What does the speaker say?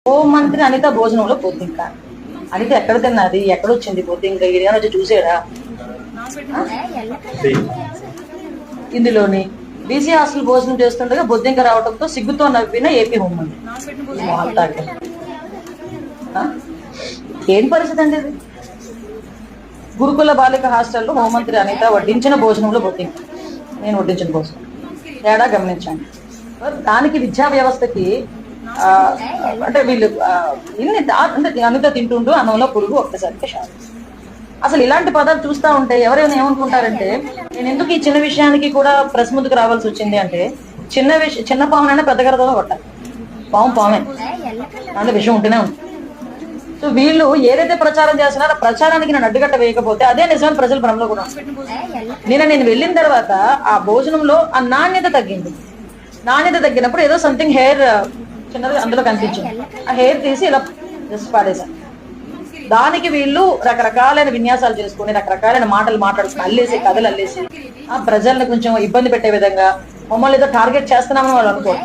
హోంమంత్రి అనిత భోజనంలో బొద్దింక. అనిత ఎక్కడ తిన్నది, ఎక్కడొచ్చింది బొద్దింక? ఇడిగా వచ్చి చూసాడా? ఇందులోని బీసీ హాస్టల్ భోజనం చేస్తుండగా బొద్దింక రావడంతో సిగ్గుతో నవ్విన ఏపీ హోంమంత్రి. ఏం పరిస్థితి అండి ఇది? గురుకుల బాలిక హాస్టల్లో హోంమంత్రి అనిత వడ్డించిన భోజనంలో బొద్దింక. నేను వడ్డించిన భోజనం తేడా గమనించండి. దానికి విద్యా వ్యవస్థకి అంటే వీళ్ళు ఇన్ని అంటే అనిత తింటుండు అన్నంలో పురుగు ఒక్కసారికి షాక్. అసలు ఇలాంటి పదాలు చూస్తూ ఉంటే ఎవరైనా ఏమనుకుంటారంటే, నేను ఎందుకు ఈ చిన్న విషయానికి కూడా ప్రెస్ ముందుకు రావాల్సి వచ్చింది అంటే, చిన్న పామునైనా పెద్ద గరదలో కొట్టాలి. పామే దాంట్లో విషయం ఉంటూనే ఉంది. సో వీళ్ళు ఏదైతే ప్రచారం చేస్తున్నారో ఆ ప్రచారానికి నేను అడ్డుగట్ట వేయకపోతే అదే నిజమైన ప్రజల భ్రమలో కూడా. నేను వెళ్ళిన తర్వాత ఆ భోజనంలో ఆ నాణ్యత తగ్గింది. నాణ్యత తగ్గినప్పుడు ఏదో సంథింగ్ హెయిర్ చిన్నది అందులో కనిపించింది. ఆ హెయిర్ తీసి ఇలా జస్ట్ పాడేశాను. దానికి వీళ్ళు రకరకాలైన విన్యాసాలు చేసుకుని రకరకాలైన మాటలు మాట్లాడుకుని అల్లేసి కథలు అల్లేసి ఆ ప్రజల్ని కొంచెం ఇబ్బంది పెట్టే విధంగా మమ్మల్ని ఏదో టార్గెట్ చేస్తున్నామని వాళ్ళు అనుకోరు.